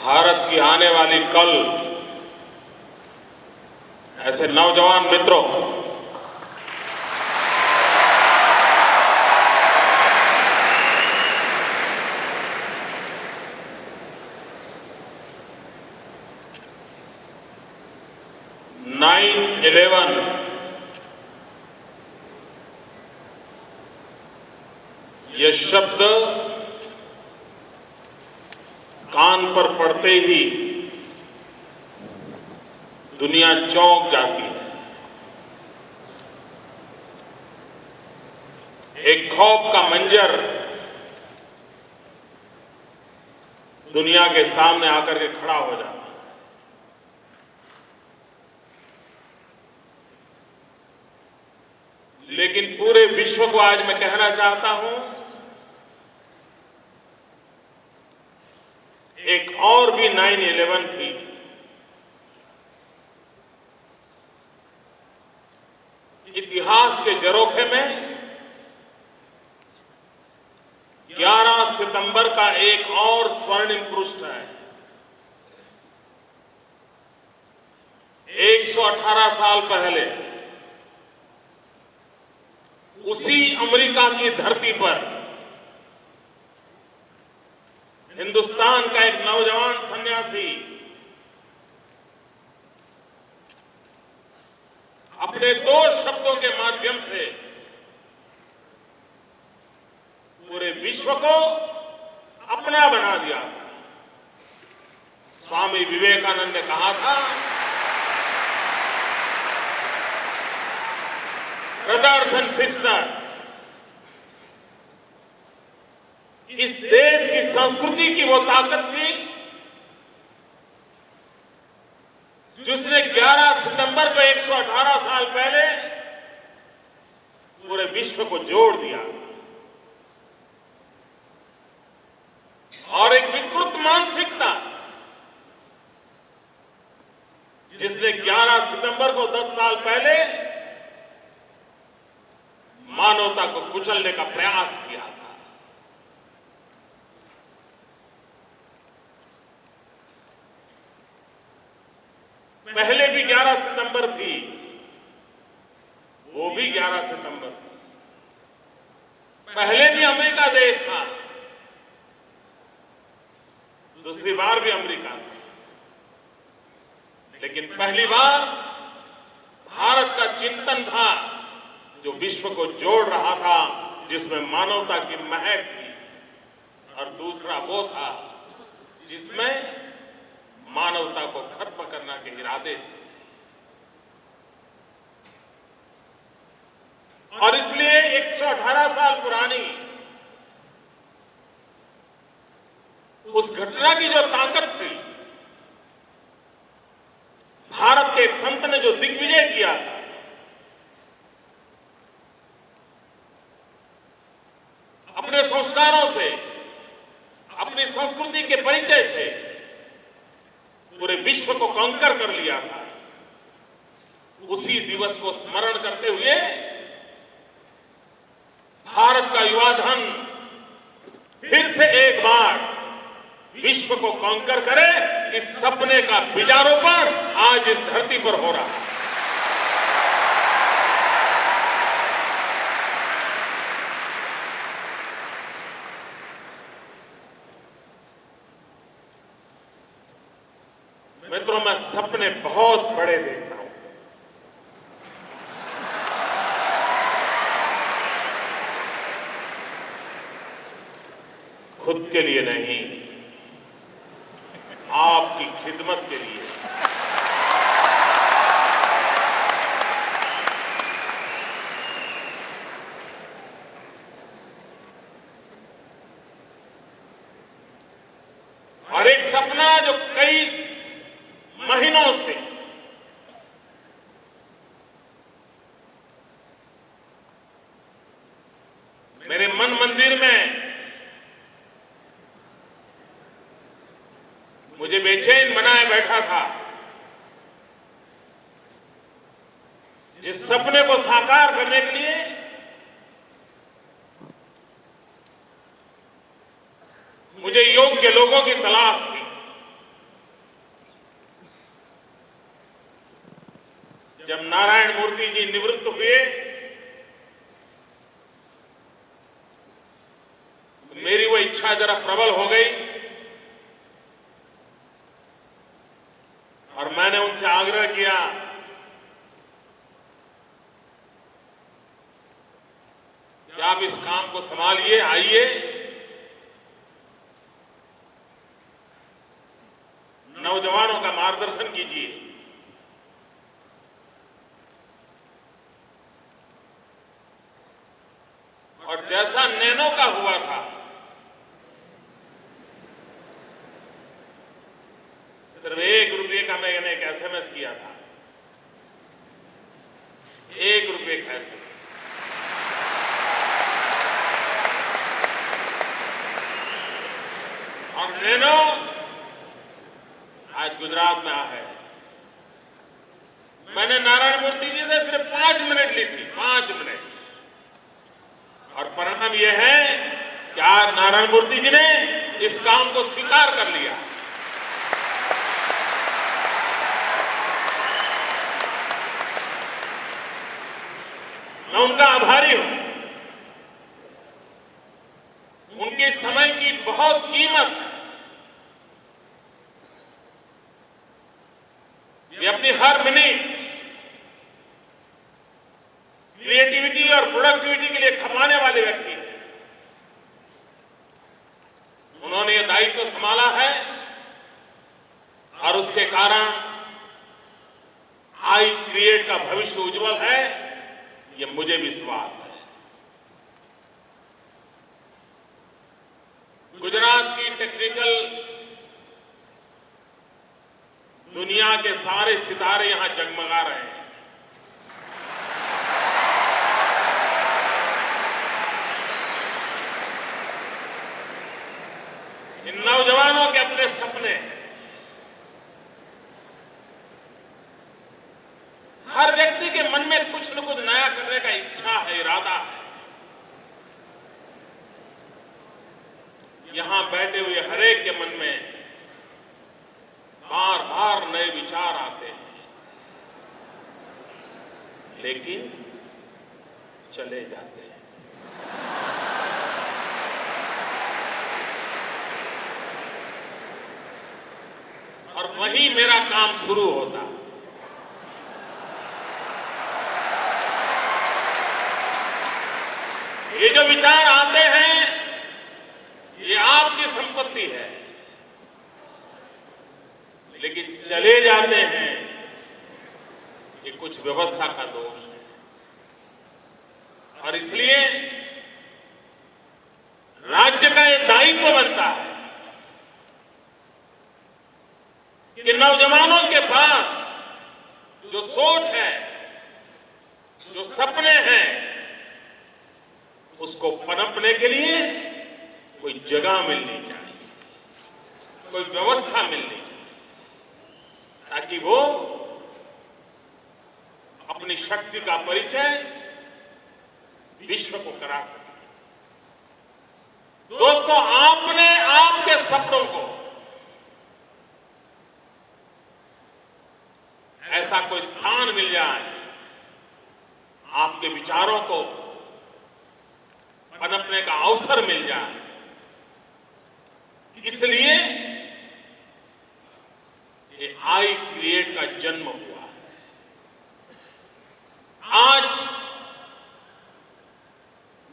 भारत की आने वाली कल, ऐसे नौजवान मित्रों, नाइन 11 ये शब्द कान पर पड़ते ही दुनिया चौंक जाती है। एक खौफ का मंजर दुनिया के सामने आकर के खड़ा हो जाता है। लेकिन पूरे विश्व को आज मैं कहना चाहता हूं, एक और भी 9/11 थी। इतिहास के झरोखे में 11 सितंबर का एक और स्वर्णिम पृष्ठ है। 118 साल पहले उसी अमेरिका की धरती पर हिंदुस्तान का एक नौजवान सन्यासी अपने 2 शब्दों के माध्यम से पूरे विश्व को अपना बना दिया था। स्वामी विवेकानंद ने कहा था, ब्रदर्स एंड सिस्टर्स, इस देश की संस्कृति की वो ताकत थी जिसने 11 सितंबर को 118 साल पहले पूरे विश्व को जोड़ दिया। और एक विकृत मानसिकता जिसने 11 सितंबर को 10 साल पहले मानवता को कुचलने का प्रयास किया था। पहले भी 11 सितंबर थी, वो भी 11 सितंबर थी। पहले भी अमेरिका देश था, दूसरी बार भी अमेरिका था। लेकिन पहली बार भारत का चिंतन था जो विश्व को जोड़ रहा था, जिसमें मानवता की महक थी। और दूसरा वो था जिसमें मानवता को खत्म करने के इरादे थे। और इसलिए 118 साल पुरानी उस घटना की जो ताकत थी, भारत के एक संत ने जो दिग्विजय किया था, अपने संस्कारों से, अपनी संस्कृति के परिचय से पूरे विश्व को कंकर कर लिया था, उसी दिवस को स्मरण करते हुए भारत का युवा धन फिर से एक बार विश्व को कंकर करे, इस सपने का बीजारोपण आज इस धरती पर हो रहा है। मित्रों, मैं सपने बहुत बड़े देखता हूं। खुद के लिए नहीं, आपकी खिदमत के लिए। और एक सपना जो कई महीनों से मेरे मन मंदिर में मुझे बेचैन बनाए बैठा था, जिस सपने को साकार करने के लिए मुझे योग्य लोगों की तलाश थी। जब नारायण मूर्ति जी निवृत्त हुए तो मेरी वो इच्छा जरा प्रबल हो गई और मैंने उनसे आग्रह किया कि आप इस काम को संभालिए, आइए, नौजवानों का मार्गदर्शन कीजिए। और जैसा नैनो का हुआ था, सिर्फ ₹1 का मैंने एक SMS किया था, ₹1 का SMS। और नैनो आज गुजरात में है। मैंने नारायण मूर्ति जी से सिर्फ 5 मिनट ली थी, 5 मिनट, और परिणाम यह है कि आज नारायण मूर्ति जी ने इस काम को स्वीकार कर लिया। मैं उनका आभारी हूं। उनके समय की बहुत कीमत है। वे अपनी हर मिनट क्रिएटिविटी और प्रोडक्टिविटी के लिए खपाने वाले व्यक्ति हैं। उन्होंने यह दायित्व संभाला है और उसके कारण आई क्रिएट का भविष्य उज्जवल है, यह मुझे विश्वास है। गुजरात की टेक्निकल दुनिया के सारे सितारे यहां जगमगा रहे हैं। इन नौजवानों के अपने सपने हैं। हर व्यक्ति के मन में कुछ न कुछ नया करने का इच्छा है, इरादा है। यहां बैठे हुए हरेक के मन में बार बार नए विचार आते हैं, लेकिन चले जाते हैं। और वहीं मेरा काम शुरू होता है। ये जो विचार आते हैं, ये आपकी संपत्ति है, लेकिन चले जाते हैं, ये कुछ व्यवस्था का दोष है। और इसलिए राज्य का ये दायित्व बनता है कि नौजवानों के पास जो सोच है, जो सपने हैं, उसको पनपने के लिए कोई जगह मिलनी चाहिए, कोई व्यवस्था मिलनी चाहिए, ताकि वो अपनी शक्ति का परिचय विश्व को करा सके। दोस्तों, आपने आपके सपनों को ऐसा कोई स्थान मिल जाए, आपके विचारों को पनपने का अवसर मिल जाए, इसलिए ये आई क्रिएट का जन्म हुआ है। आज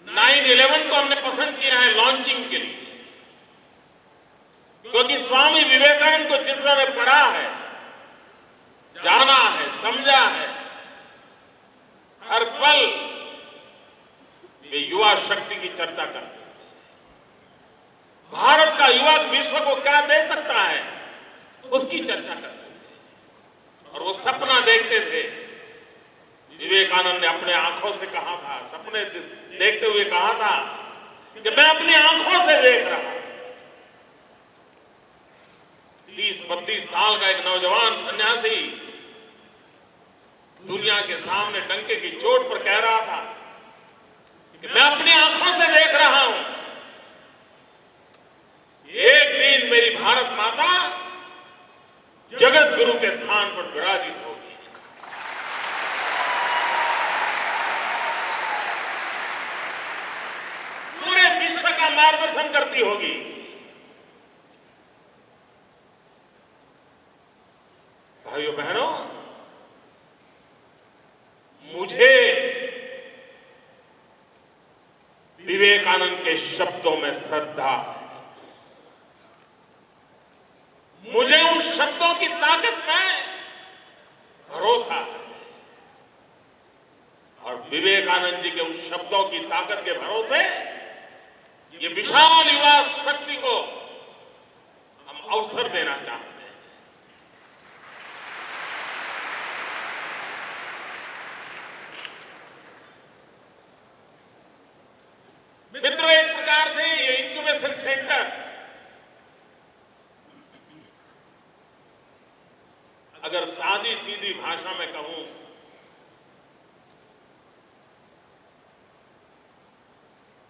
9/11 को हमने पसंद किया है लॉन्चिंग के लिए, क्योंकि स्वामी विवेकानंद को जिन्होंने पढ़ा है, जाना है, समझा है, हर पल वे युवा शक्ति की चर्चा करते थे। भारत का युवा विश्व को क्या दे सकता है, उसकी चर्चा करते थे। और वो सपना देखते थे। विवेकानंद ने अपने आंखों से कहा था, सपने देखते हुए कहा था कि मैं अपनी आंखों से देख रहा हूं। 30-32 साल का एक नौजवान सन्यासी दुनिया के सामने डंके की चोट पर कह रहा था कि मैं अपनी आंखों से देख रहा हूं, एक दिन मेरी भारत माता जगत गुरु के स्थान पर विराजित होगी। मार्गदर्शन करती होगी। भाइयों बहनों, मुझे विवेकानंद के शब्दों में श्रद्धा है। मुझे उन शब्दों की ताकत में भरोसा है और विवेकानंद जी के उन शब्दों की ताकत के भरोसे ये विशाल युवा शक्ति को हम अवसर देना चाहते हैं। मित्रों, एक प्रकार से ये इंक्यूबेशन सेंटर अगर सादी सीधी भाषा में कहूं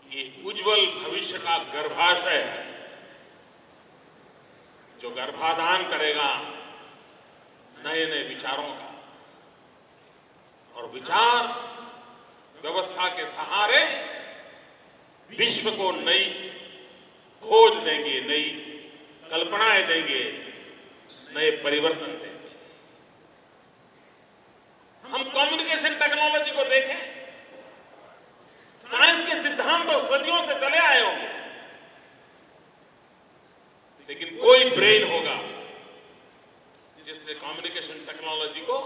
ये उज्जवल भविष्य का गर्भाशय है, जो गर्भाधान करेगा नए नए विचारों का, और विचार व्यवस्था के सहारे विश्व को नई खोज देंगे, नई कल्पनाएं देंगे, नए परिवर्तन देंगे। हम कम्युनिकेशन टेक्नोलॉजी को देखें, साइंस के सिद्धांत तो सदियों से चले आए होंगे, लेकिन कोई ब्रेन होगा जिसने कम्युनिकेशन टेक्नोलॉजी को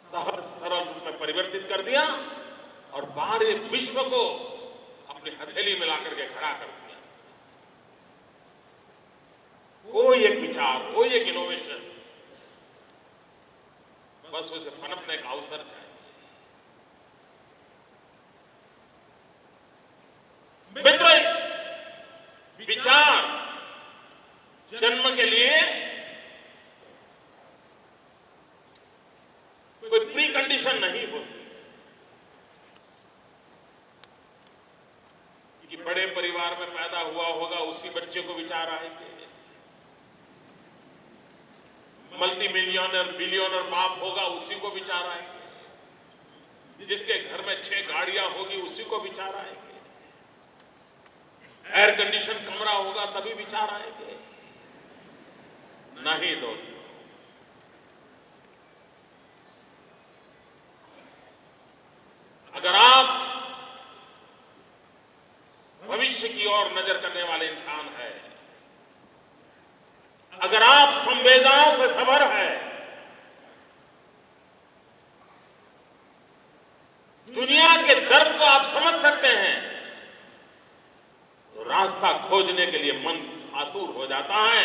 सहज सरल रूप में परिवर्तित कर दिया और बाहरी विश्व को अपनी हथेली में लाकर के खड़ा कर दिया। कोई एक विचार, कोई एक इनोवेशन, बस उसे पनपने का अवसर चाहिए। मित्रों, विचार जन्म के लिए कोई प्री कंडीशन नहीं होती कि बड़े परिवार में पैदा हुआ होगा उसी बच्चे को विचार आएंगे, मल्टी मिलियनर बिलियनर बाप होगा उसी को विचार आएंगे, जिसके घर में 6 गाड़ियां होगी उसी को विचार आएंगे, एयर कंडीशन कमरा होगा तभी विचार आएंगे। नहीं दोस्तों, अगर आप भविष्य की ओर नजर करने वाले इंसान हैं, अगर आप संवेदनाओं से सभर है, दुनिया के दर्द को आप समझ सकते हैं, तो रास्ता खोजने के लिए मन आतुर हो जाता है,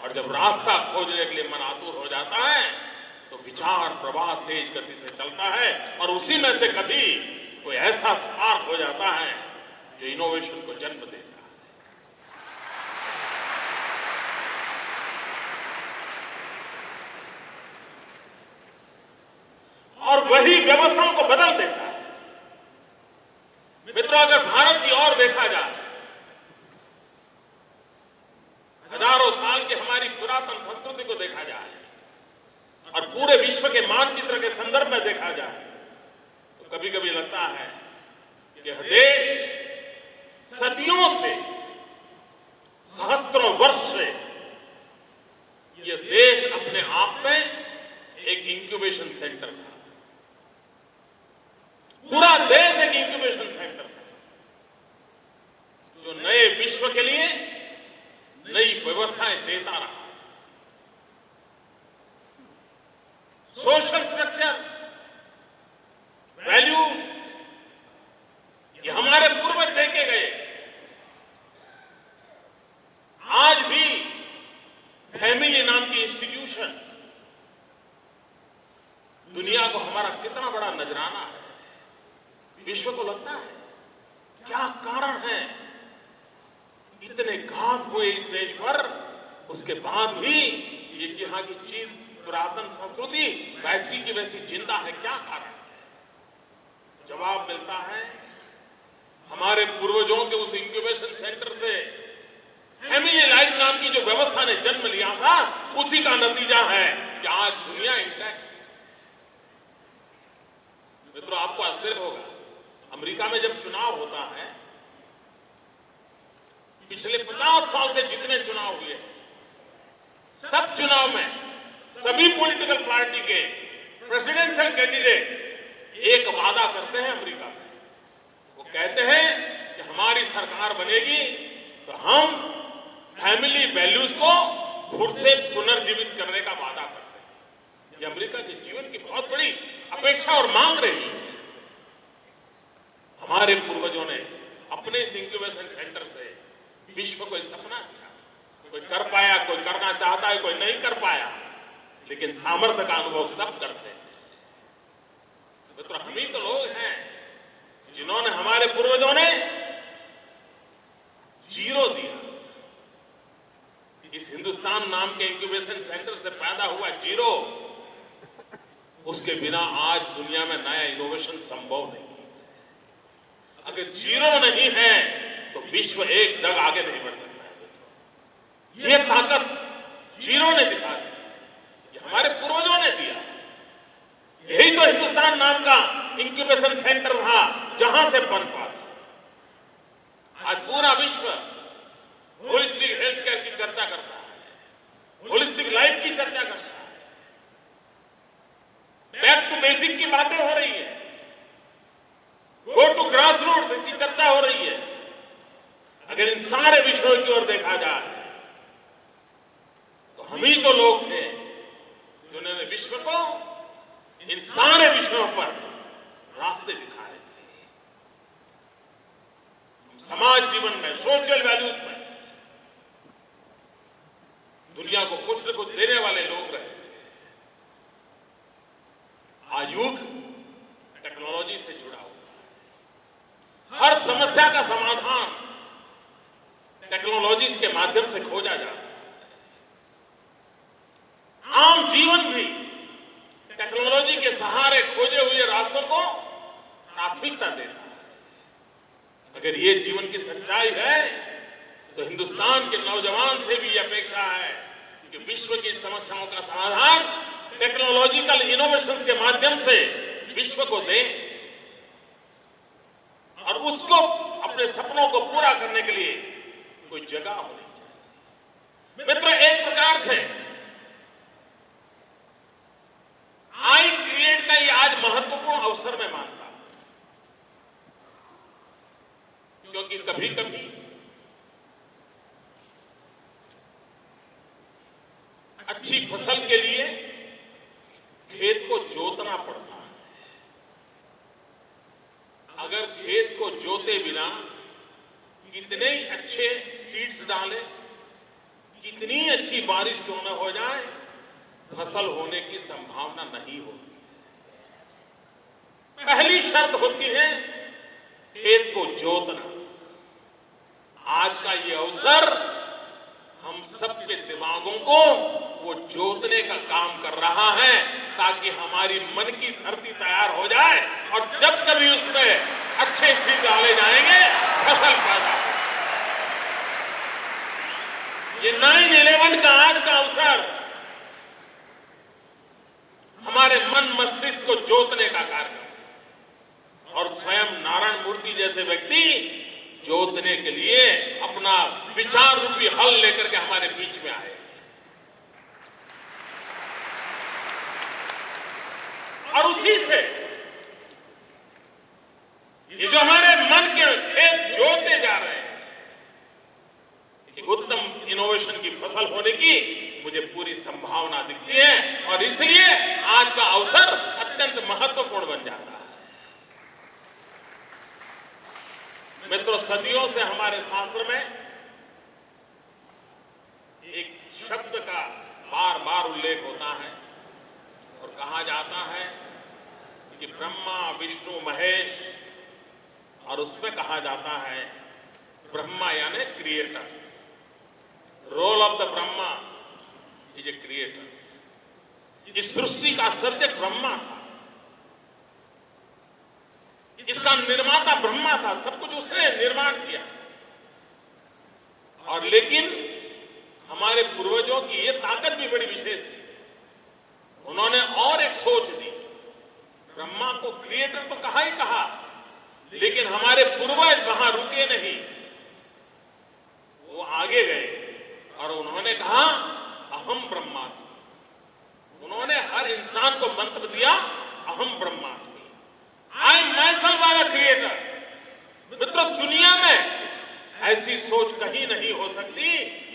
और जब रास्ता खोजने के लिए मन आतुर हो जाता है तो विचार प्रवाह तेज गति से चलता है, और उसी में से कभी कोई ऐसा स्पार्क हो जाता है जो इनोवेशन को जन्म देता है। और वही व्यवस्थाओं को बदल देता है। मित्रों, अगर भारत की ओर देखा जाए, हजारों साल की हमारी पुरातन संस्कृति को देखा जाए और पूरे विश्व के मानचित्र के संदर्भ में देखा जाए, तो कभी कभी लगता है कि यह देश सदियों से, सहस्त्रों वर्ष से यह देश अपने आप में एक इंक्यूबेशन सेंटर था। पूरा देश एक इंक्यूबेशन सेंटर था, जो नए विश्व के लिए नई व्यवस्थाएं देता रहा। सोशल स्ट्रक्चर, वैल्यूज, ये हमारे पूर्वज देके गए। आज भी फैमिली नाम की इंस्टीट्यूशन दुनिया को हमारा कितना बड़ा नजराना है। विश्व को लगता है क्या कारण है, इतने घात हुए इस देश पर, उसके बाद भी ये यहाँ की चीज पुरातन संस्कृति वैसी की वैसी जिंदा है, क्या कारण है? जवाब मिलता है हमारे पूर्वजों के उस इंक्यूबेशन सेंटर से फैमिली लाइफ नाम की जो व्यवस्था ने जन्म लिया था, उसी का नतीजा है कि आज दुनिया इंटैक्ट है। मित्रों, आपको आश्चर्य होगा, अमेरिका में जब चुनाव होता है पिछले 50 साल से जितने चुनाव हुए, सब चुनाव में सभी पॉलिटिकल पार्टी के प्रेसिडेंशियल कैंडिडेट एक वादा करते हैं अमेरिका में। वो कहते हैं कि हमारी सरकार बनेगी तो हम फैमिली वैल्यूज को फिर से पुनर्जीवित करने का वादा करते हैं। ये अमेरिका के जीवन की बहुत बड़ी अपेक्षा और मांग रही है। हमारे पूर्वजों ने अपने इस इंक्यूबेशन सेंटर से विश्व को सपना दिया। कोई कर पाया, कोई करना चाहता है, कोई नहीं कर पाया, लेकिन सामर्थ्य का अनुभव सब करते हैं। मित्रों, हम ही तो लोग हैं जिन्होंने, हमारे पूर्वजों ने जीरो दिया। इस हिंदुस्तान नाम के इंक्यूबेशन सेंटर से पैदा हुआ जीरो, उसके बिना आज दुनिया में नया इनोवेशन संभव नहीं। अगर जीरो नहीं है तो विश्व एक दग आगे नहीं बढ़ सकता है। यह ताकत जीरो ने दिखा दी, ये हमारे पूर्वजों ने दिया। यही तो हिंदुस्तान नाम का इंक्यूबेशन सेंटर था जहां से बन पाता। आज पूरा विश्व होलिस्टिक हेल्थ केयर की चर्चा करता है, होलिस्टिक लाइफ की चर्चा करता है, बैक टू बेसिक की बातें हो रही है, गो टू ग्रास रूट्स की चर्चा हो रही है। अगर इन सारे विषयों की ओर देखा जाए तो हम ही तो लोग थे जिन्होंने विश्व को इन सारे विषयों पर रास्ते दिखाए थे। समाज जीवन में, सोशल वैल्यूज में दुनिया को कुछ न कुछ देने वाले लोग रहे थे। आज युग टेक्नोलॉजी से जुड़ा हुआ है। हर समस्या का समाधान टेक्नोलॉजी के माध्यम से खोजा जा रहा है। आम जीवन भी टेक्नोलॉजी के सहारे खोजे हुए रास्तों को प्राथमिकता देता है। अगर ये जीवन की सच्चाई है तो हिंदुस्तान के नौजवान से भी यह अपेक्षा है कि विश्व की समस्याओं का समाधान टेक्नोलॉजिकल इनोवेशंस के माध्यम से विश्व को दे और उसको अपने सपनों को पूरा करने के लिए कोई जगह होनी चाहिए। मित्रों, एक प्रकार से आई क्रिएट का ये आज महत्वपूर्ण अवसर में मानता हूं, क्योंकि कभी कभी अच्छी फसल के लिए खेत को जोतना पड़ता है। अगर खेत को जोते बिना कितने ही अच्छे सीड्स डालें, कितनी अच्छी बारिश क्यों न हो जाए, फसल होने की संभावना नहीं होती। पहली शर्त होती है खेत को जोतना। आज का ये अवसर हम सबके दिमागों को वो जोतने का काम कर रहा है ताकि हमारी मन की धरती तैयार हो जाए और जब कभी उसमें अच्छे सीड डाले जाएंगे फसल पैदा हो। ये 9/11 का आज का अवसर हमारे मन मस्तिष्क को जोतने का कार्य, और स्वयं नारायण मूर्ति जैसे व्यक्ति जोतने के लिए अपना विचार रूपी हल लेकर के हमारे बीच में आए। और उसी से ये जो हमारे मन के खेत जोते जा रहे हैं, एक उत्तम इनोवेशन की फसल होने की मुझे पूरी संभावना दिखती है और इसलिए आज का अवसर अत्यंत महत्वपूर्ण बन जाता है। मित्रों, सदियों से हमारे शास्त्र में एक शब्द का बार बार उल्लेख होता है और कहा जाता है कि ब्रह्मा विष्णु महेश, और उसमें कहा जाता है ब्रह्मा यानी creator, role of the Brahma is a creator. इस सृष्टि का सर्जक ब्रह्मा था, इसका निर्माता ब्रह्मा था, सब कुछ उसने निर्माण किया। और लेकिन हमारे पूर्वजों की ये ताकत भी बड़ी विशेष थी, उन्होंने और एक सोच दी। ब्रह्मा को क्रिएटर तो कहा ही कहा, लेकिन हमारे पूर्वज वहां रुके नहीं, वो आगे गए और उन्होंने कहा अहम ब्रह्मास्मि। उन्होंने हर इंसान को मंत्र दिया अहम ब्रह्मास्मि, I myself are a creator. मित्रों, दुनिया में ऐसी सोच कहीं नहीं हो सकती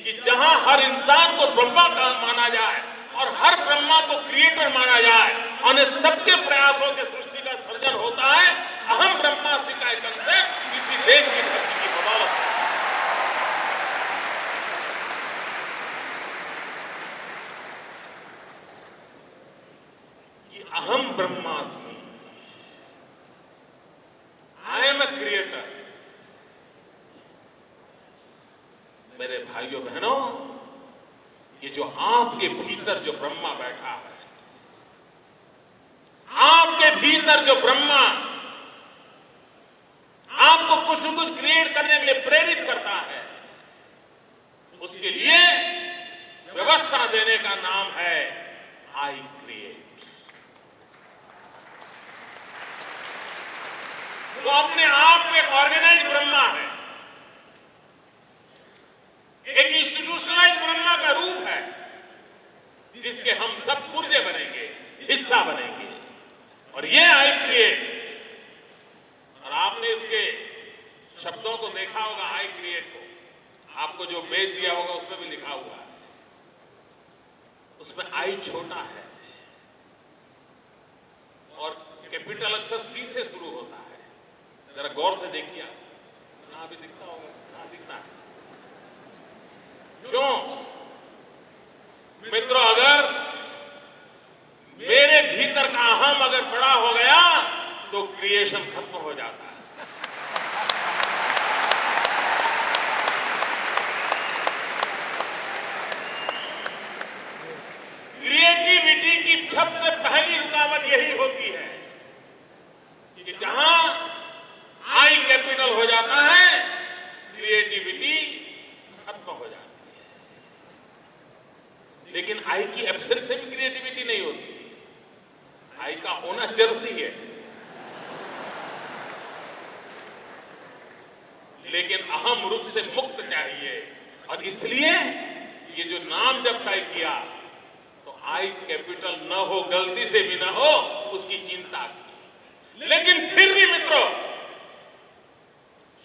कि जहां हर इंसान को ब्रह्मा का माना जाए और हर ब्रह्मा को क्रिएटर माना जाए और सबके प्रयासों के सृष्टि का सर्जन होता है। अहम ब्रह्मास्मि का कंसेप्ट इसी देश की धरती की बदौलत है। ये अहम ब्रह्मास्मि, आई एम अ क्रिएटर। मेरे भाइयों बहनों, ये जो आपके भीतर जो ब्रह्मा बैठा है, आपके भीतर जो ब्रह्मा आपको कुछ न कुछ क्रिएट करने के लिए प्रेरित करता है, उसके लिए व्यवस्था देने का नाम है आई क्रिएट। वो अपने आप में एक ऑर्गेनाइज ब्रह्मा है, एक इंस्टीट्यूशनलाइज ब्रह्मा का रूप है, जिसके हम सब पुर्जे बनेंगे, हिस्सा बनेंगे। और ये आई क्रिएट, और आपने इसके शब्दों को देखा होगा, आई क्रिएट को आपको जो बेच दिया होगा उसमें भी लिखा हुआ है, उसमें आई छोटा है और कैपिटल अक्षर सी से शुरू होता है। जरा गौर से देखिए, ना भी दिखता होगा, ना दिखता है। क्यों मित्रों? अगर मेरे भीतर का अहम अगर बड़ा हो गया तो क्रिएशन खत्म हो जाता है। क्रिएटिविटी की सबसे पहली रुकावट यही होती है कि जहां आई कैपिटल हो जाता है, क्रिएटिविटी खत्म हो जाती है। लेकिन आई की एब्सेंस से भी क्रिएटिविटी नहीं होती, आई का होना जरूरी है। लेकिन अहम रूप से मुक्त चाहिए, और इसलिए ये जो नाम जब तय किया तो आई कैपिटल न हो, गलती से भी ना हो, उसकी चिंता की। लेकिन फिर भी मित्रों,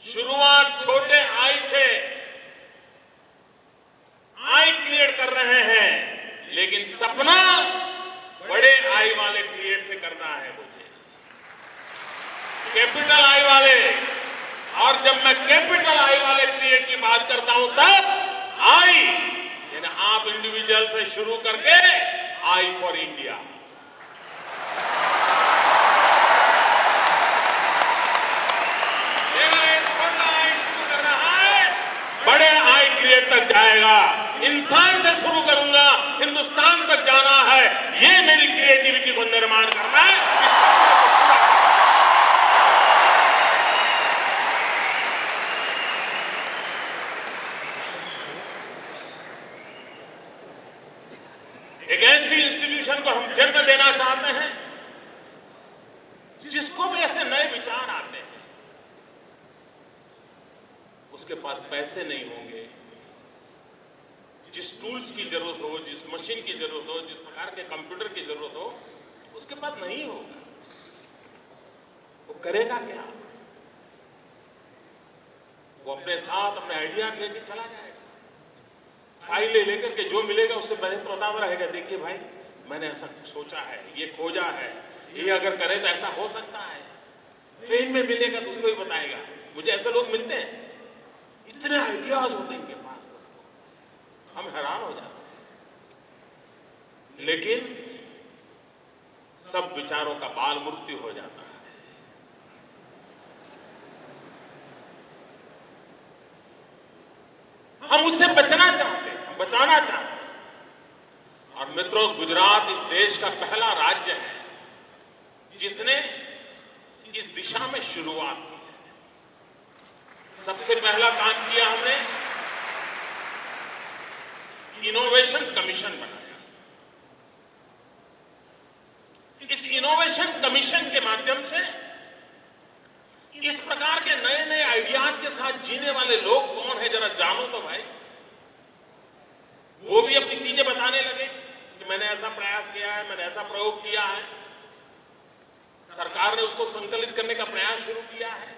शुरुआत छोटे आई से आई क्रिएट कर रहे हैं, लेकिन सपना बड़े आई वाले क्रिएट से करना है मुझे, कैपिटल आई वाले। और जब मैं कैपिटल आई वाले क्रिएट की बात करता हूं, तब आई यानी आप इंडिविजुअल से शुरू करके आई फॉर इंडिया। बड़े आई क्रिएट तक जाएगा। इंसान से शुरू करूंगा, हिंदुस्तान तक जाना है। ये मेरी क्रिएटिविटी को निर्माण करना है। एक ऐसी इंस्टीट्यूशन को हम जन्म देना चाहते हैं जिसको भी ऐसे नए विचार आते हैं, उसके पास पैसे नहीं होंगे, जिस टूल्स की जरूरत हो, जिस मशीन की जरूरत हो, जिस प्रकार के कंप्यूटर की जरूरत हो, उसके पास नहीं होगा। वो करेगा क्या? वो अपने साथ अपने आइडिया लेके चला जाएगा, फाइलें लेकर के जो मिलेगा उससे बताता रहेगा, देखिए भाई मैंने ऐसा सोचा है, ये खोजा है, ये अगर करें तो ऐसा हो सकता है। ट्रेन में मिलेगा तो उसको भी बताएगा। मुझे ऐसे लोग मिलते हैं, इतने आइडियाज होते हैं इनके पास, हम हैरान हो जाते हैं। लेकिन सब विचारों का बाल मृत्यु हो जाता है। हम उससे बचना चाहते हैं, हम बचाना चाहते हैं। और मित्रों, गुजरात इस देश का पहला राज्य है जिसने इस दिशा में शुरुआत की है। सबसे पहला काम किया हमने, इनोवेशन कमीशन बनाया। इस इनोवेशन कमीशन के माध्यम से इस प्रकार के नए नए आइडियाज के साथ जीने वाले लोग कौन है, जरा जानो तो भाई। वो भी अपनी चीजें बताने लगे कि मैंने ऐसा प्रयास किया है, मैंने ऐसा प्रयोग किया है। सरकार ने उसको संकलित करने का प्रयास शुरू किया है।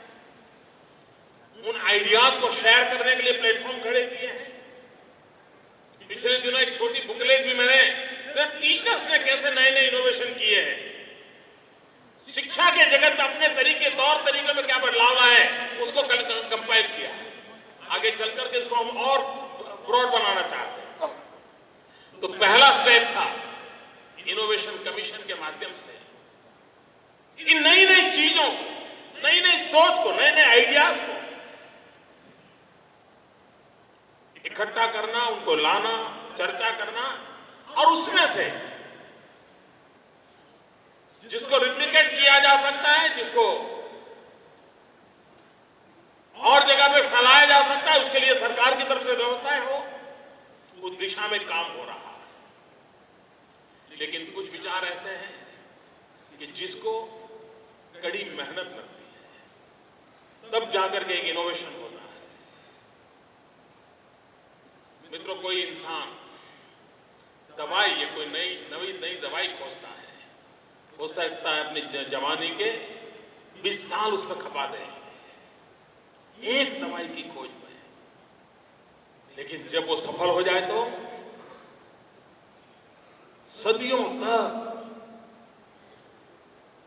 उन आइडियाज को शेयर करने के लिए प्लेटफॉर्म खड़े किए हैं। पिछले दिनों एक छोटी बुकलेट भी मैंने सिर्फ टीचर्स ने कैसे नए नए इनोवेशन किए हैं, शिक्षा के जगत में अपने तरीके तौर तरीके में क्या बदलाव लाए, उसको कंपाइल किया है। आगे चलकर के इसको हम और ब्रॉड बनाना चाहते हैं। तो पहला स्टेप था इनोवेशन कमीशन के माध्यम से इन नई नई चीजों को, नई नई सोच को, नए नए आइडियाज को इकट्ठा करना, उनको लाना, चर्चा करना, और उसमें से जिसको रिप्लिकेट किया जा सकता है, जिसको और जगह पे फैलाया जा सकता है, उसके लिए सरकार की तरफ से व्यवस्थाएं हो, उस दिशा में काम हो रहा है। लेकिन कुछ विचार ऐसे हैं कि जिसको कड़ी मेहनत लगती है तब जाकर के एक इनोवेशन होता है। मित्रों, कोई इंसान दवाई या कोई नई दवाई खोजता है, हो सकता है अपनी जवानी के 20 साल उसमें खपा दे एक दवाई की खोज में, लेकिन जब वो सफल हो जाए तो सदियों तक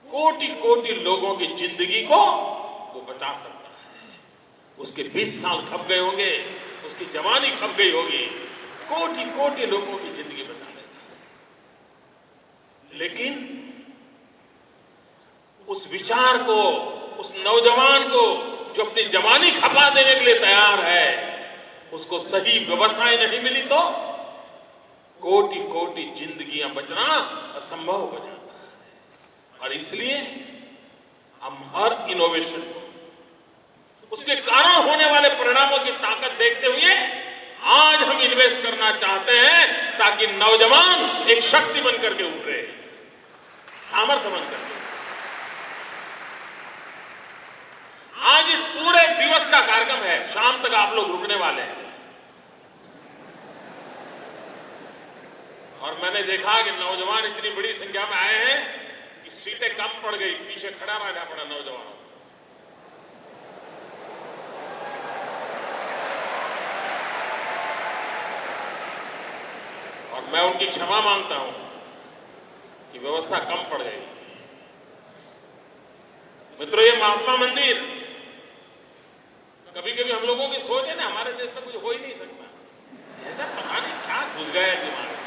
कोटि कोटि लोगों की जिंदगी को वो बचा सकता है। उसके 20 साल खप गए होंगे, उसकी जवानी खप गई होगी, कोटि कोटि लोगों की जिंदगी बचा लेता है। लेकिन उस विचार को, उस नौजवान को जो अपनी जवानी खपा देने के लिए तैयार है, उसको सही व्यवस्थाएं नहीं मिली तो कोटि कोटि जिंदगियां बचना असंभव हो जाता है। और इसलिए हम हर इनोवेशन को, उसके कारण होने वाले परिणामों की ताकत देखते हुए आज हम इन्वेस्ट करना चाहते हैं, ताकि नौजवान एक शक्ति बनकर के उभरे, सामर्थ्य बनकर के। आज इस पूरे दिवस का कार्यक्रम है, शाम तक आप लोग रुकने वाले हैं। और मैंने देखा कि नौजवान इतनी बड़ी संख्या में आए हैं कि सीटें कम पड़ गई, पीछे खड़ा रहना पड़ा नौजवानों को। और मैं उनकी क्षमा मांगता हूं कि व्यवस्था कम पड़ गई। मित्रों, ये महात्मा मंदिर, कभी कभी हम लोगों की सोच है ना, हमारे देश में कुछ हो ही नहीं सकता, ऐसा पता नहीं क्या घुस गया दिमाग में,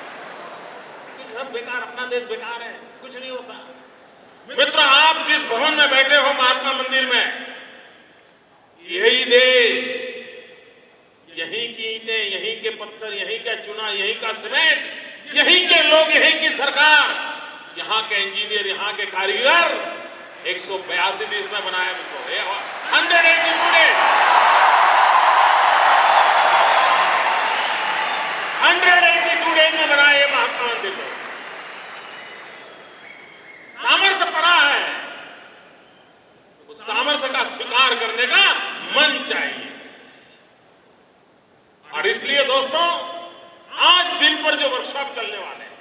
सब बेकार, अपना देश बेकार है, कुछ नहीं होता। मित्रों, आप जिस भवन में बैठे हो महात्मा मंदिर में, यही देश, यहीं की ईंटें, यहीं के पत्थर, यहीं का चूना, यहीं का सीमेंट, यहीं के लोग, यहीं की सरकार, यहां के इंजीनियर, यहां के कारीगर 182 देश में बनाया। मित्रों, 182 डेज, 182 डेज में बनाया ये महात्मा मंदिर को। सामर्थ्य पड़ा है, उस सामर्थ्य का स्वीकार करने का मन चाहिए। और इसलिए दोस्तों, आज दिन पर जो वर्कशॉप चलने वाले हैं,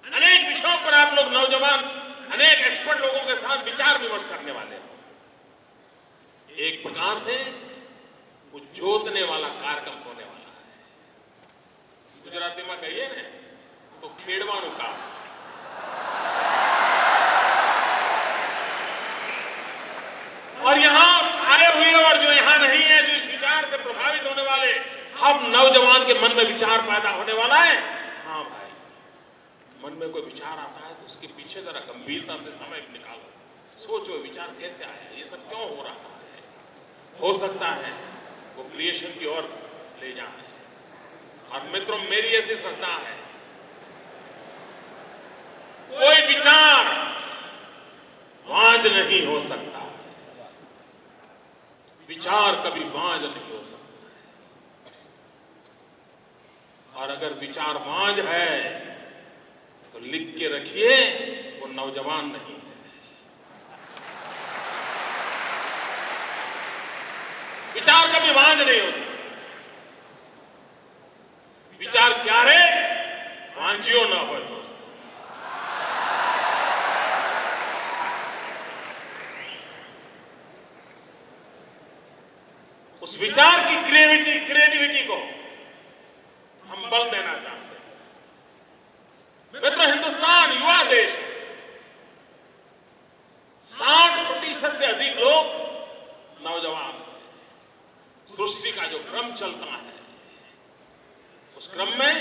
अनेक विषयों पर आप लोग नौजवान, अनेक एक्सपर्ट लोगों के साथ विचार विमर्श करने वाले हैं। एक प्रकार से वो जोतने वाला कार्यक्रम होने वाला है। गुजराती में कहिए ना तो खेड़वाणु काम। और यहां आए हुए और जो यहां नहीं है, जो इस विचार से प्रभावित होने वाले, हम नौजवान के मन में विचार पैदा होने वाला है। हाँ भाई, मन में कोई विचार आता है तो उसके पीछे जरा गंभीरता से समय निकालो, सोचो विचार कैसे आया, ये सब क्यों हो रहा है। हो सकता है वो क्रिएशन की ओर ले जाए। और मित्रों, मेरी ऐसी श्रद्धा है, कोई विचार वांझ नहीं हो सकता, विचार कभी वांझ नहीं हो सकता। और अगर विचार वांझ है तो लिख के रखिए, वो नौजवान नहीं है। विचार कभी वांझ नहीं होती। विचार क्या है, वांझियो ना हो दोस्त। उस विचार की क्रिएटिविटी को हम बल देना चाहते हैं। मित्रों, हिंदुस्तान युवा देश है। 60% से अधिक लोग नौजवान हैं। सृष्टि का जो क्रम चलता है, उस क्रम में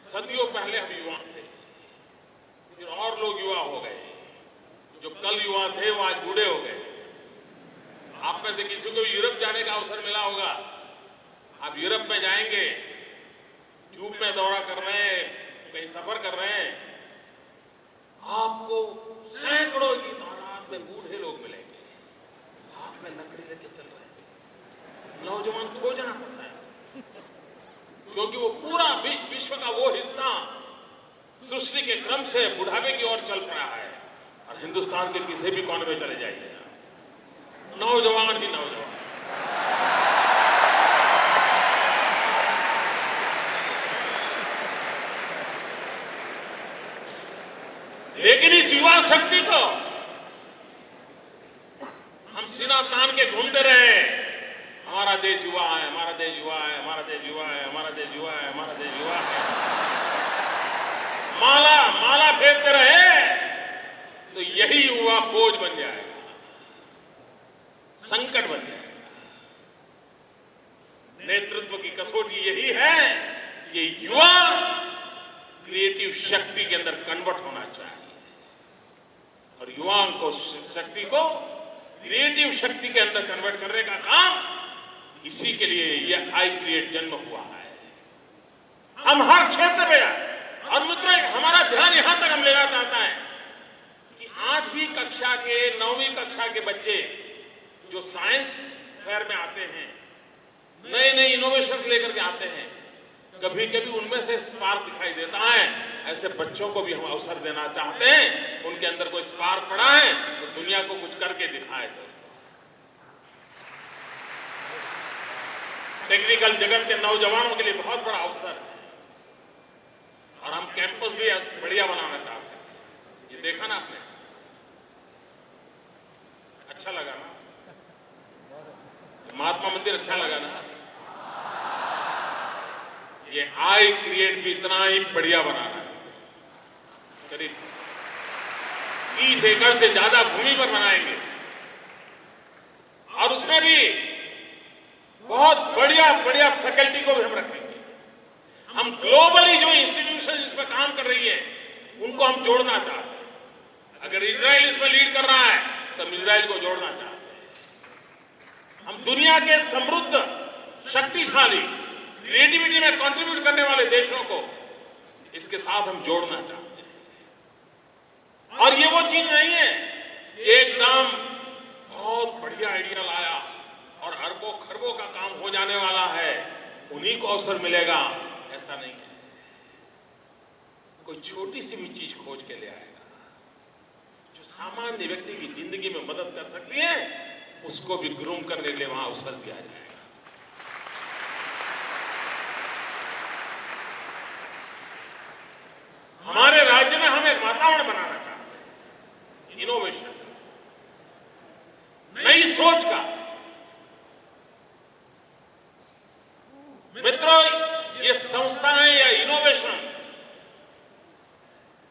सदियों पहले हम युवा थे, फिर और लोग युवा हो गए। जो कल युवा थे वो आज बूढ़े हो गए। आप में से किसी को यूरोप जाने का अवसर मिला होगा। आप यूरोप में जाएंगे, ट्यूब में दौरा कर रहे हैं, कहीं सफर कर रहे हैं, आपको सैकड़ों की तादाद में बूढ़े लोग मिलेंगे, हाथ में लकड़ी लेके चल रहे हैं। नौजवान खोजना पड़ता है, क्योंकि वो पूरा विश्व का वो हिस्सा सृष्टि के क्रम से बुढ़ापे की ओर चल पड़ा है। और हिंदुस्तान के किसी भी कोने में चले जाइए, नौजवान ही नौजवान। लेकिन इस युवा शक्ति को हम सीना तान के घूमते रहे। हमारा देश युवा है, हमारा देश युवा है, हमारा देश युवा है, हमारा देश युवा है, हमारा देश युवा है। माला माला फेरते रहे तो यही युवा बोझ बन जाएगा, संकट बन जाएगा। नेतृत्व की कसौटी यही है, ये युवा क्रिएटिव शक्ति के अंदर कन्वर्ट होना चाहिए। और युवाओं को शक्ति को क्रिएटिव शक्ति के अंदर कन्वर्ट करने का काम, इसी के लिए यह आई क्रिएट जन्म हुआ है। हम हर क्षेत्र में, और मित्रों हमारा ध्यान यहां तक हम लेना चाहता है कि 8वीं कक्षा के 9वीं कक्षा के बच्चे जो साइंस फेयर में आते हैं, नए नए इनोवेशन लेकर के आते हैं, कभी कभी उनमें से स्पार्क दिखाई देता है। ऐसे बच्चों को भी हम अवसर देना चाहते हैं। उनके अंदर कोई स्पार्क पड़ा है तो दुनिया को कुछ करके दिखाए। दोस्तों, टेक्निकल जगत के नौजवानों के लिए बहुत बड़ा अवसर है, और हम कैंपस भी बढ़िया बनाना चाहते हैं। ये देखा ना आपने, अच्छा लगा ना? महात्मा मंदिर अच्छा लगा ना? ये आई क्रिएट भी इतना ही बढ़िया बनाना है। करीब 30 एकड़ से ज्यादा भूमि पर बनाएंगे, और उसमें भी बहुत बढ़िया बढ़िया फैकल्टी को भी हम रखेंगे। हम ग्लोबली जो इंस्टीट्यूशन इस पर काम कर रही है, उनको हम जोड़ना चाहते हैं। अगर इजराइल इसमें लीड कर रहा है तो हम इजराइल को जोड़ना चाहते हैं। हम दुनिया के समृद्ध, शक्तिशाली, क्रिएटिविटी में कंट्रीब्यूट करने वाले देशों को इसके साथ हम जोड़ना चाहते हैं। और ये वो चीज नहीं है एकदम बहुत बढ़िया आइडिया लाया और अरबों खरबों का काम हो जाने वाला है, उन्हीं को अवसर मिलेगा, ऐसा नहीं है। कोई छोटी सी भी चीज खोज के ले आएगा जो सामान्य व्यक्ति की जिंदगी में मदद कर सकती है, उसको भी ग्रूम करने के लिए वहां अवसर दिया जाएगा। हमारे राज्य में हम एक वातावरण बनाना चाहते हैं, इनोवेशन, नई सोच का। मित्रों, ये संस्थाएं या इनोवेशन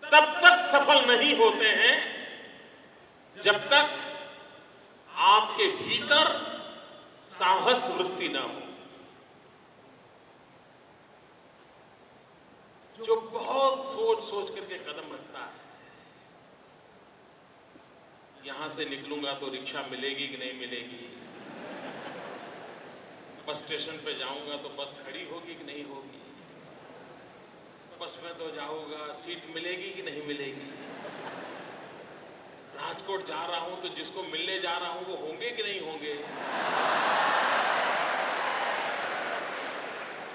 तब तक सफल नहीं होते हैं जब तक आपके भीतर साहस वृत्ति न हो। जो बहुत सोच सोच करके कदम रखता है, यहां से निकलूंगा तो रिक्शा मिलेगी कि नहीं मिलेगी, बस स्टेशन पे जाऊंगा तो बस खड़ी होगी कि नहीं होगी, बस में तो जाऊंगा सीट मिलेगी कि नहीं मिलेगी, राजकोट जा रहा हूं तो जिसको मिलने जा रहा हूं वो होंगे कि नहीं होंगे।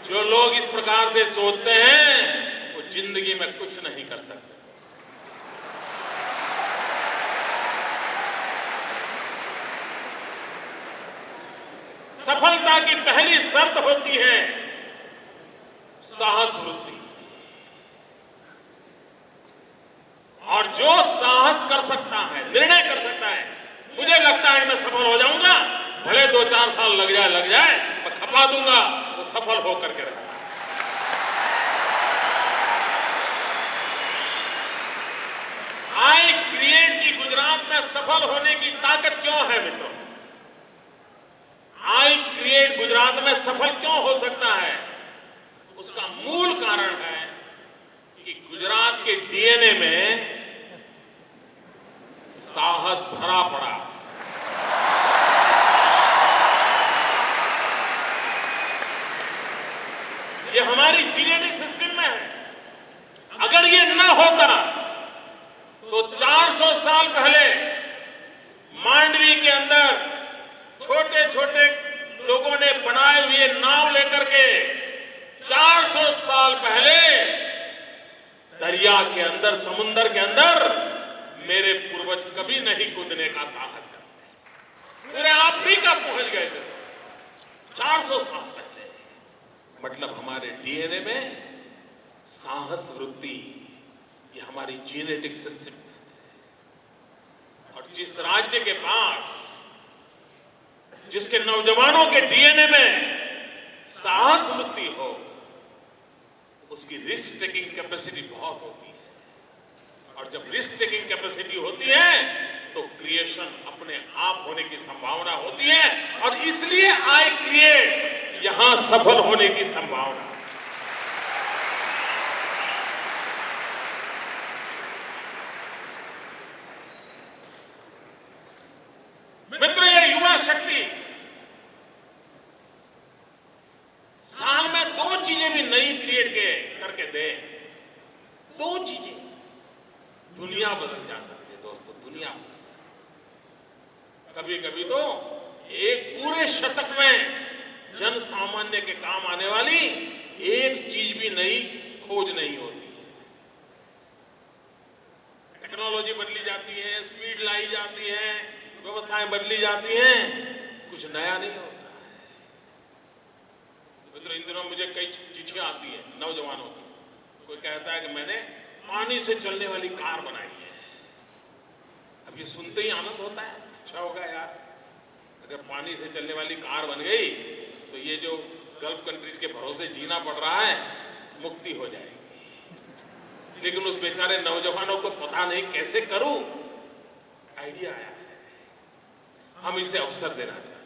जो लोग इस प्रकार से सोचते हैं वो जिंदगी में कुछ नहीं कर सकते। सफलता की पहली शर्त होती है साहस वृत्ति। और जो साहस कर सकता है, निर्णय कर सकता है, मुझे लगता है मैं सफल हो जाऊंगा, भले 2-4 साल लग जाए, मैं खपा दूंगा, वो सफल होकर के रहेगा। आई क्रिएट की गुजरात में सफल होने की ताकत क्यों है मित्रों? आई क्रिएट गुजरात में सफल क्यों हो सकता है? उसका मूल कारण है कि गुजरात के डीएनए में साहस भरा पड़ा। ये हमारी जेनेटिक सिस्टम में है। अगर ये न होता तो 400 साल पहले मांडवी के अंदर छोटे छोटे लोगों ने बनाए हुए नाव लेकर के 400 साल पहले दरिया के अंदर, समुद्र के अंदर मेरे पूर्वज कभी नहीं कूदने का साहस करते। पूरे अफ्रीका पहुंच गए थे 400 साल पहले। मतलब हमारे डीएनए में साहस वृत्ति, ये हमारी जेनेटिक सिस्टम है। और जिस राज्य के पास, जिसके नौजवानों के डीएनए में साहस वृत्ति हो, उसकी रिस्क टेकिंग कैपेसिटी बहुत होती है। और जब रिस्क टेकिंग कैपेसिटी होती है तो क्रिएशन अपने आप होने की संभावना होती है। और इसलिए आई क्रिएट यहां सफल होने की संभावना। मित्रों, ये युवा शक्ति साल में 2 चीजें भी नई क्रिएट करके दे, 2 चीजें, दुनिया बदल जा सकती है दोस्तों, दुनिया। कभी कभी तो एक पूरे शतक में जन सामान्य के काम आने वाली एक चीज भी नई खोज नहीं होती है। टेक्नोलॉजी बदली जाती है, स्पीड लाई जाती है, व्यवस्थाएं बदली जाती हैं, कुछ नया नहीं होता है। मित्रों, इन दिनों मुझे कई चिट्ठियां आती हैं नौजवानों की। कोई कहता है कि मैंने पानी से चलने वाली कार बनाई है। अब ये सुनते ही आनंद होता है, अच्छा होगा यार, अगर पानी से चलने वाली कार बन गई तो ये जो गल्फ कंट्रीज के भरोसे जीना पड़ रहा है, मुक्ति हो जाएगी। लेकिन उस बेचारे नौजवानों को पता नहीं कैसे करूं। आइडिया आया, हम इसे अवसर देना चाहते हैं,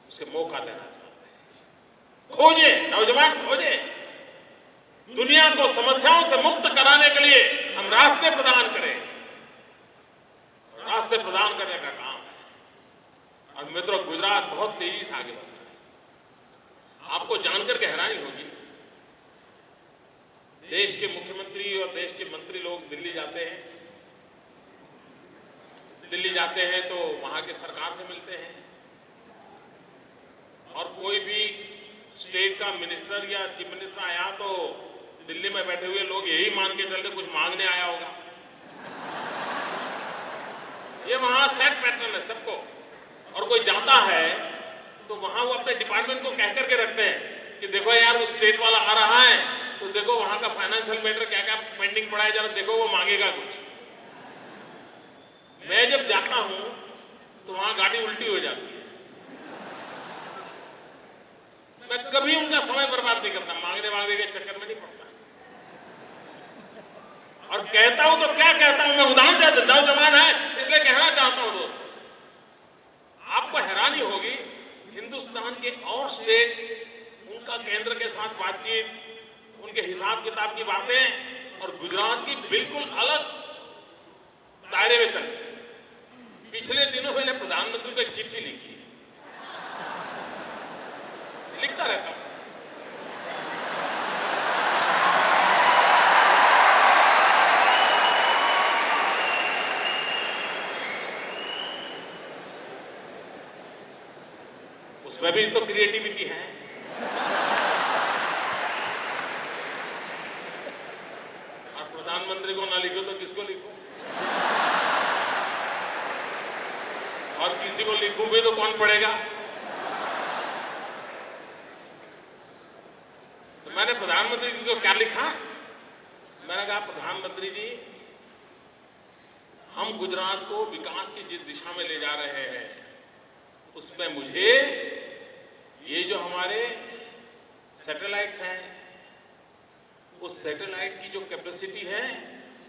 उसे मौका देना चाहते हैं। खोजे, नौजवान खोजे। दुनिया को समस्याओं से मुक्त कराने के लिए हम रास्ते प्रदान करें। रास्ते प्रदान करने का काम है। और मित्रों, गुजरात बहुत तेजी से आगे बढ़ रहा है। आपको जानकर के हैरानी होगी, देश के मुख्यमंत्री और देश के मंत्री लोग दिल्ली जाते हैं। दिल्ली जाते हैं तो वहां के सरकार से मिलते हैं। और कोई भी स्टेट का मिनिस्टर या चीफ मिनिस्टर आया तो दिल्ली में बैठे हुए लोग यही मान के चलते कुछ मांगने आया होगा। ये वहां सेट पैटर्न है सबको। और कोई जाता है तो वहां वो अपने डिपार्टमेंट को कह करके रखते हैं कि देखो यार, वो स्टेट वाला आ रहा है तो देखो वहां का फाइनेंशियल मैटर क्या क्या पेंडिंग पड़ा है, जरा देखो वो मांगेगा कुछ। मैं जब जाता हूं तो वहां गाड़ी उल्टी हो जाती है। मैं कभी उनका समय बर्बाद नहीं करता, मांगने के चक्कर में नहीं पड़ता। और कहता हूं तो क्या कहता हूं, मैं उदाहरण देता, नौजवान है इसलिए कहना चाहता हूं दोस्तों, आपको हैरानी होगी, हिंदुस्तान के और स्टेट, उनका केंद्र के साथ बातचीत, उनके हिसाब किताब की बातें, और गुजरात की बिल्कुल अलग दायरे में चलती है। पिछले दिनों मैंने प्रधानमंत्री को एक चिट्ठी लिखी, लिखता रहता हूं। उसमें भी तो क्रिएटिविटी है। और प्रधानमंत्री को ना लिखो तो किसको लिखो? और किसी को लिखूं भी तो कौन पढ़ेगा? प्रधानमंत्री जी को क्या लिखा? मैंने कहा प्रधानमंत्री जी, हम गुजरात को विकास की जिस दिशा में ले जा रहे हैं उसमें मुझे ये जो हमारे सैटेलाइट्स हैं, उस सैटेलाइट की जो कैपेसिटी है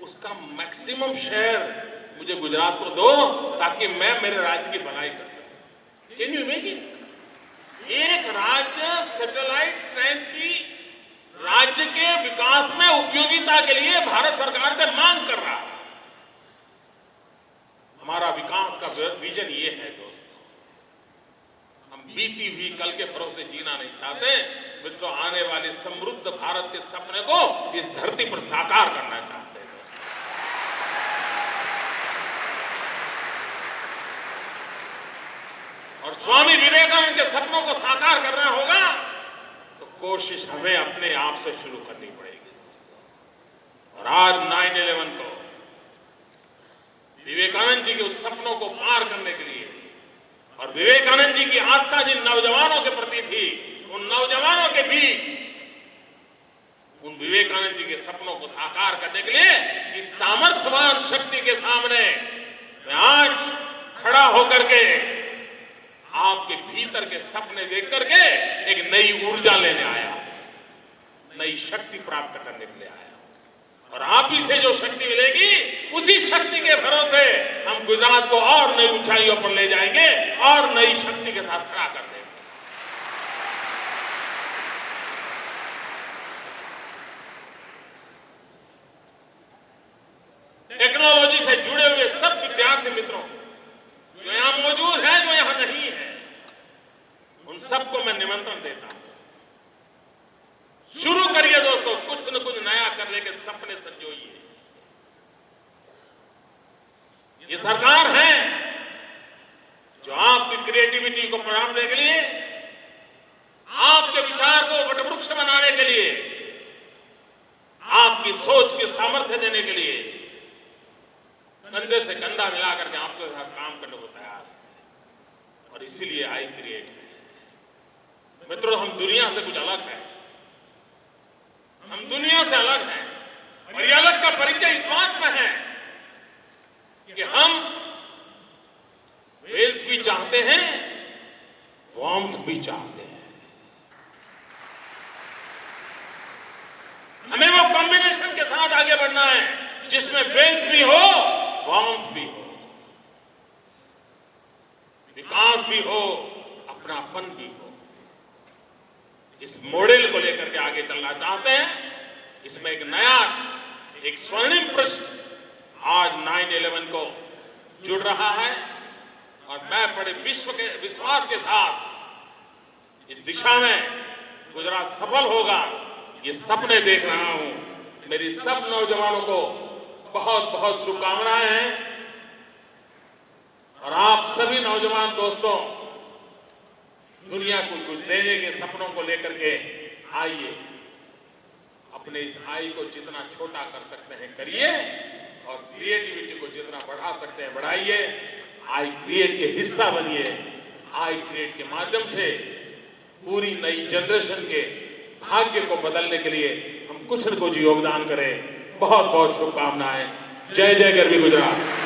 उसका मैक्सिमम शेयर मुझे गुजरात को दो ताकि मैं मेरे राज्य की भलाई कर सकूं। Can you imagine? एक राज्य सैटेलाइट स्ट्रेंथ की राज्य के विकास में उपयोगिता के लिए भारत सरकार से मांग कर रहा है। हमारा विकास का विजन ये है दोस्तों, हम बीती हुई कल के भरोसे जीना नहीं चाहते मित्रों, आने वाले समृद्ध भारत के सपने को इस धरती पर साकार करना चाहते हैं। और स्वामी विवेकानंद के सपनों को साकार करना होगा तो कोशिश हमें अपने आप से शुरू करनी पड़ेगी दोस्तों। और आज 9/11 को विवेकानंद जी के उस सपनों को पार करने के लिए और विवेकानंद जी की आस्था जिन नौजवानों के प्रति थी, उन नौजवानों के बीच उन विवेकानंद जी के सपनों को साकार करने के लिए इस सामर्थ्यवान शक्ति के सामने मैं आज खड़ा होकर के आपके भीतर के सपने देख करके एक नई ऊर्जा लेने आया, नई शक्ति प्राप्त करने के लिए आया। और आप ही से जो शक्ति मिलेगी उसी शक्ति के भरोसे हम गुजरात को और नई ऊंचाइयों पर ले जाएंगे और नई शक्ति के साथ खड़ा कर देंगे। टेक्नोलॉजी से जुड़े हुए सब विद्यार्थी मित्रों जो यहां मौजूद हैं, जो यहां नहीं है, उन सबको मैं निमंत्रण देता हूं, शुरू करिए दोस्तों, कुछ न कुछ नया करने के सपने संजोइए। ये सरकार है जो आपकी क्रिएटिविटी को बढ़ाने के लिए, आपके विचार को वटवृक्ष बनाने के लिए, आपकी सोच की सामर्थ्य देने के लिए कंधे से कंधा मिलाकर के आपसे साथ काम करने को तैयार है। और इसीलिए आई क्रिएट है। मित्रों, हम दुनिया से कुछ अलग है, हम दुनिया से अलग हैं। और ये अलग का परिचय इस बात में है कि हम वेल्थ भी चाहते हैं, वार्मथ भी चाहते हैं। हमें वो कॉम्बिनेशन के साथ आगे बढ़ना है जिसमें वेल्थ भी हो, वार्मथ भी हो, विकास भी हो, अपनापन भी हो। इस मॉडल को लेकर के आगे चलना चाहते हैं। इसमें एक नया, एक स्वर्णिम पृष्ठ आज 9/11 को जुड़ रहा है। और मैं बड़े विश्वास के साथ इस दिशा में गुजरात सफल होगा, ये सपने देख रहा हूं। मेरी सब नौजवानों को बहुत बहुत शुभकामनाएं हैं। और आप सभी नौजवान दोस्तों, दुनिया को कुछ देने के सपनों को लेकर के आइए, अपने इस आई को जितना छोटा कर सकते हैं करिए, और क्रिएटिविटी को जितना बढ़ा सकते हैं बढ़ाइए। आई क्रिएट के हिस्सा बनिए। आई क्रिएट के माध्यम से पूरी नई जनरेशन के भाग्य को बदलने के लिए हम कुछ न कुछ योगदान करें। बहुत बहुत शुभकामनाएं। जय जय गरवी गुजरात।